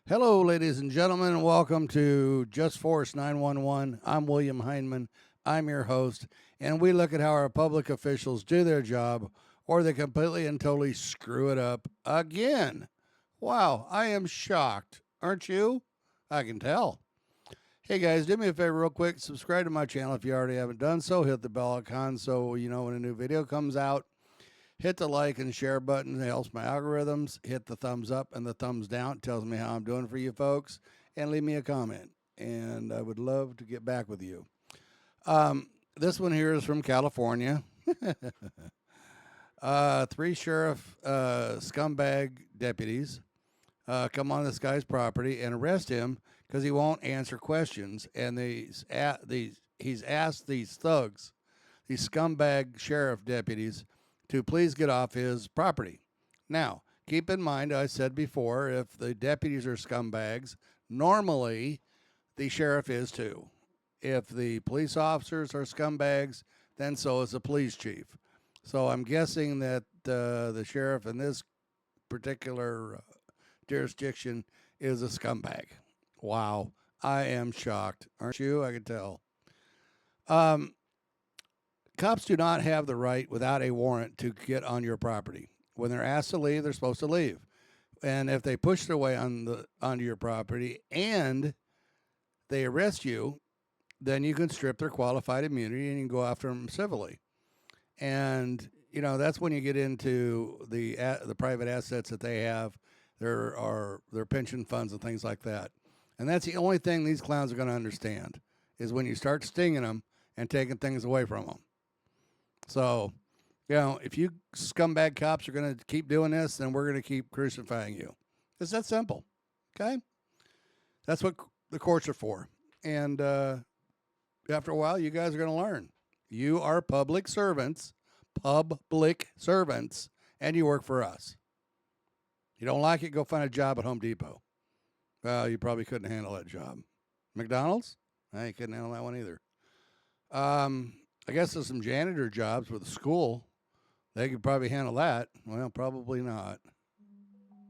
Hello, ladies and gentlemen, and welcome to Just Force 911. I'm William Heineman. I'm your host, and we look at how our public officials do their job, or they completely and totally screw it up again. Wow, I am shocked. Aren't you? I can tell. Hey guys, do me a favor real quick. Subscribe to my channel if you already haven't done so. Hit the bell icon so you know when a new video comes out. Hit the like and share button. It helps my algorithms. Hit the thumbs up and the thumbs down. It tells me how I'm doing for you folks. And leave me a comment. And I would love to get back with you. This one here is from California. Three sheriff scumbag deputies come on this guy's property and arrest him because he won't answer questions. And he's asked these thugs, these scumbag sheriff deputies, to please get off his property. Now, keep in mind, I said before, if the deputies are scumbags, normally the sheriff is too. If the police officers are scumbags, then so is the police chief. So I'm guessing that the sheriff in this particular jurisdiction is a scumbag. Wow, I am shocked. Aren't you? I can tell. Cops do not have the right without a warrant to get on your property. When they're asked to leave, they're supposed to leave. And if they push their way onto your property and they arrest you, then you can strip their qualified immunity and you can go after them civilly. And you know that's when you get into the private assets that they have. There are their pension funds and things like that. And that's the only thing these clowns are going to understand is when you start stinging them and taking things away from them. So, you know, if you scumbag cops are going to keep doing this, then we're going to keep crucifying you. It's that simple, okay? That's what the courts are for. And after a while, you guys are going to learn. You are public servants, and you work for us. You don't like it, go find a job at Home Depot. Well, you probably couldn't handle that job. McDonald's? I couldn't handle that one either. I guess there's some janitor jobs with the school. They could probably handle that. Well, probably not.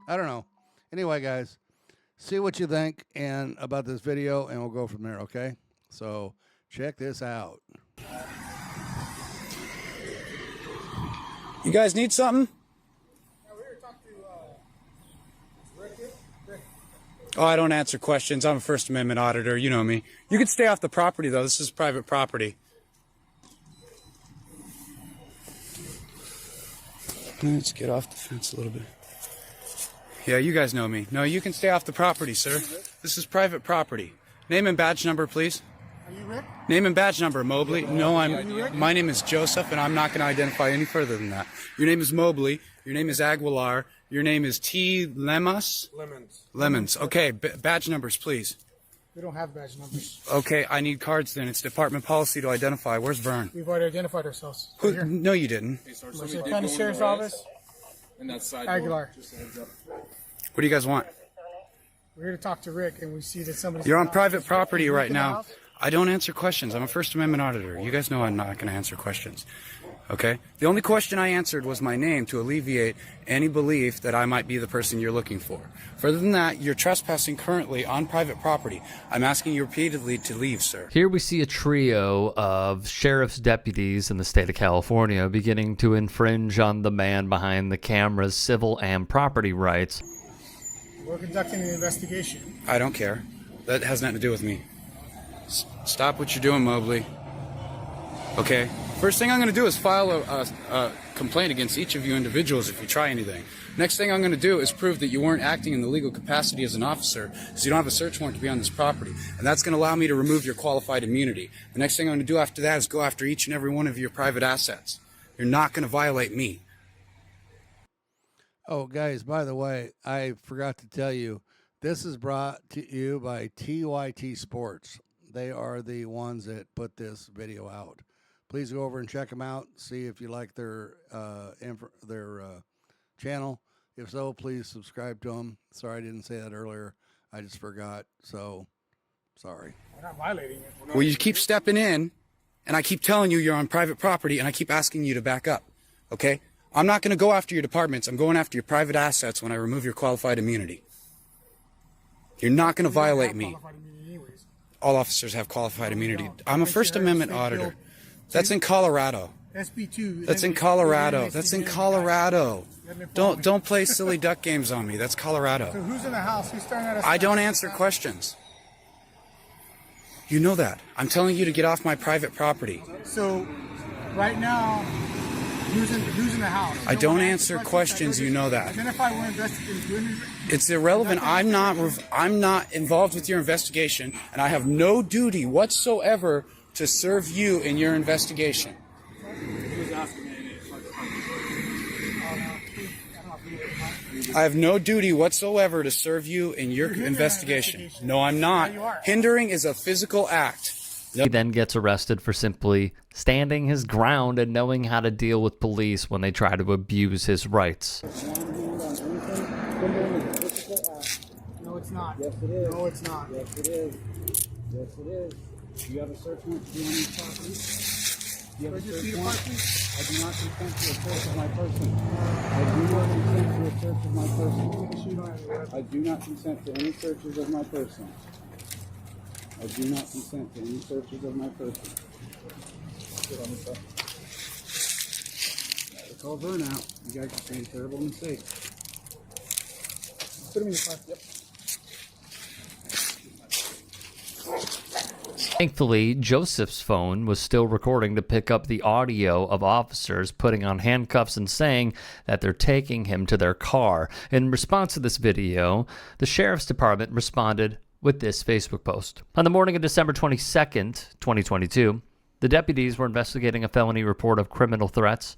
I don't know. Anyway, guys, see what you think and about this video, and we'll go from there, okay? So check this out. You guys need something? Yeah, we're here to talk to Rick. Oh, I don't answer questions. I'm a First Amendment auditor. You know me. You can stay off the property, though. This is private property. Let's get off the fence a little bit. Yeah, you guys know me. No, you can stay off the property, sir. This is private property. Name and badge number, please. Are you Rick? Name and badge number, Mobley. No, my name is Joseph, and I'm not going to identify any further than that. Your name is Mobley. Your name is Aguilar. Your name is T. Lemus? Lemons. Okay, badge numbers, please. We don't have badge numbers. Okay, I need cards then. It's department policy to identify. Where's Vern? We've already identified ourselves. Who? No, you didn't. Merced County Sheriff's Office. And that side Aguilar. What do you guys want? We're here to talk to Rick, and we see that somebody's... You're on private property right in the now. house? I don't answer questions. I'm a First Amendment auditor. You guys know I'm not going to answer questions. Okay? The only question I answered was my name to alleviate any belief that I might be the person you're looking for. Further than that, you're trespassing currently on private property. I'm asking you repeatedly to leave, sir. Here we see a trio of sheriff's deputies in the state of California beginning to infringe on the man behind the camera's civil and property rights. We're conducting an investigation. I don't care. That has nothing to do with me. Stop what you're doing, Mobley. Okay? First thing I'm going to do is file a complaint against each of you individuals if you try anything. Next thing I'm going to do is prove that you weren't acting in the legal capacity as an officer, because you don't have a search warrant to be on this property. And that's going to allow me to remove your qualified immunity. The next thing I'm going to do after that is go after each and every one of your private assets. You're not going to violate me. Oh, guys, by the way, I forgot to tell you, this is brought to you by TYT Sports. They are the ones that put this video out. Please go over and check them out. See if you like their channel. If so, please subscribe to them. Sorry I didn't say that earlier. I just forgot. So, sorry. We're not violating it. Well, you keep stepping in, and I keep telling you you're on private property, and I keep asking you to back up. Okay? I'm not going to go after your departments. I'm going after your private assets when I remove your qualified immunity. You're not going to violate me. Qualified immunity anyways. All officers have qualified immunity. don't. I'm a But First you're Amendment state auditor. bill. That's in Colorado. SB2. That's in Colorado. That's in Colorado. Don't play silly duck games on me. That's So Colorado. who's in the house? Who's staring at us? I don't answer questions. You know that. I'm telling you to get off my private property. So right now, who's in the house? I don't answer questions. You know that. Identify we're investigating. It's irrelevant. I'm not involved with your investigation, and I have no duty whatsoever to serve you in your investigation. I have no duty whatsoever to serve you in your investigation. No, I'm not. Hindering is a physical act. He then gets arrested for simply standing his ground and knowing how to deal with police when they try to abuse his rights. No, it's not. Yes, it is. No, it's not. Yes, it is. Yes, it is. Do you have a search warrant to be on these properties? Do you have a search warrant? I do not consent to a search of my person. I do not consent to a search of my person. I do not consent to any searches of my person. I do not consent to any searches of my person. It's all burnout. You guys just made a terrible mistake. Put him in the car. Yep. Thankfully, Joseph's phone was still recording to pick up the audio of officers putting on handcuffs and saying that they're taking him to their car. In response to this video, the sheriff's department responded with this Facebook post. On the morning of December 22nd, 2022, the deputies were investigating a felony report of criminal threats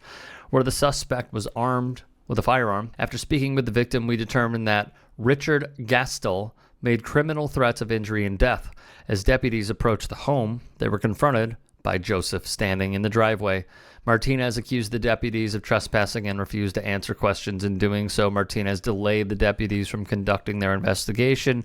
where the suspect was armed with a firearm. After speaking with the victim, we determined that Richard Gastel made criminal threats of injury and death. As deputies approached the home, they were confronted by Joseph standing in the driveway. Martinez accused the deputies of trespassing and refused to answer questions. In doing so, Martinez delayed the deputies from conducting their investigation,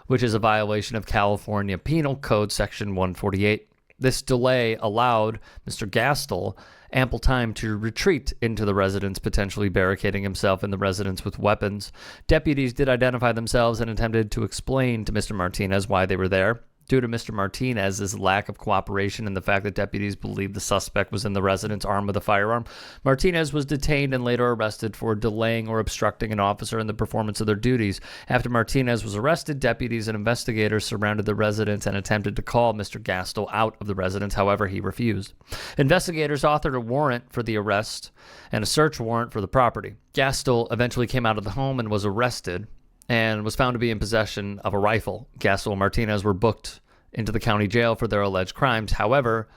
which is a violation of California Penal Code Section 148. This delay allowed Mr. Gastel ample time to retreat into the residence, potentially barricading himself in the residence with weapons. Deputies did identify themselves and attempted to explain to Mr. Martinez why they were there. Due to Mr. Martinez's lack of cooperation and the fact that deputies believed the suspect was in the residence armed with a firearm, Martinez was detained and later arrested for delaying or obstructing an officer in the performance of their duties. After Martinez was arrested, deputies and investigators surrounded the residence and attempted to call Mr. Gastel out of the residence. However, he refused. Investigators authored a warrant for the arrest and a search warrant for the property. Gastel eventually came out of the home and was arrested and was found to be in possession of a rifle. Gastel and Martinez were booked into the county jail for their alleged crimes. However,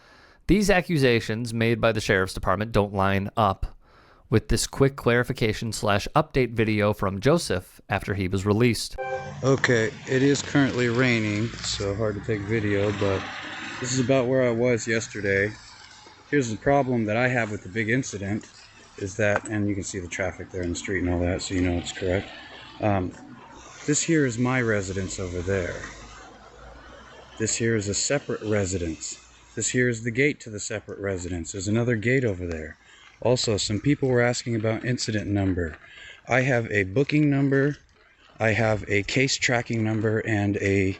these accusations made by the sheriff's department don't line up with this quick clarification / update video from Joseph after he was released. Okay, it is currently raining, so hard to take video, but this is about where I was yesterday. Here's the problem that I have with the big incident is that, and you can see the traffic there in the street and all that, so you know it's correct. This here is my residence over there. This here is a separate residence. This here is the gate to the separate residence. There's another gate over there. Also, some people were asking about incident number. I have a booking number, I have a case tracking number, and a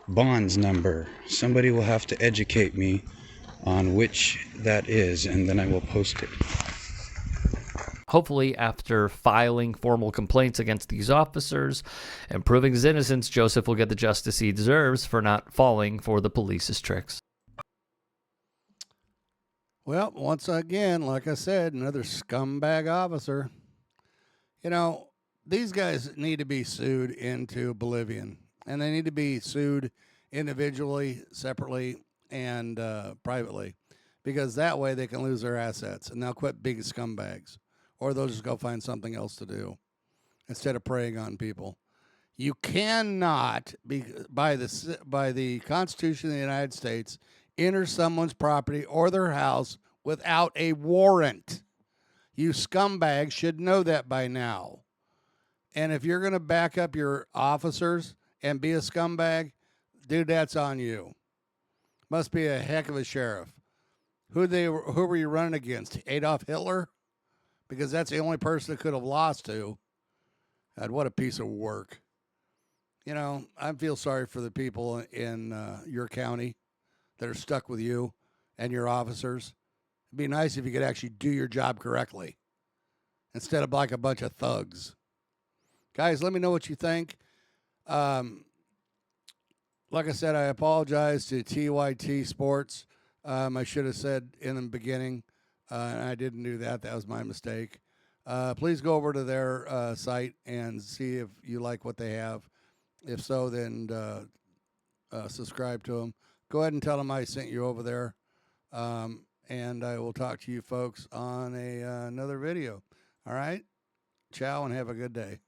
bonds number. Somebody will have to educate me on which that is, and then I will post it. Hopefully, after filing formal complaints against these officers and proving his innocence, Joseph will get the justice he deserves for not falling for the police's tricks. Well, once again, like I said, another scumbag officer. You know, these guys need to be sued into oblivion, and they need to be sued individually, separately, and privately, because that way they can lose their assets and they'll quit being scumbags. Or they'll just go find something else to do instead of preying on people. You cannot, by the Constitution of the United States, enter someone's property or their house without a warrant. You scumbags should know that by now. And if you're going to back up your officers and be a scumbag, dude, that's on you. Must be a heck of a sheriff. Who were you running against? Adolf Hitler? Because that's the only person that could have lost to. God, what a piece of work. You know, I feel sorry for the people in your county that are stuck with you and your officers. It'd be nice if you could actually do your job correctly instead of like a bunch of thugs. Guys, let me know what you think. Like I said, I apologize to TYT Sports. I should have said in the beginning, and I didn't do that. That was my mistake. Please go over to their site and see if you like what they have. If so, then subscribe to them. Go ahead and tell them I sent you over there. And I will talk to you folks on another video. All right? Ciao and have a good day.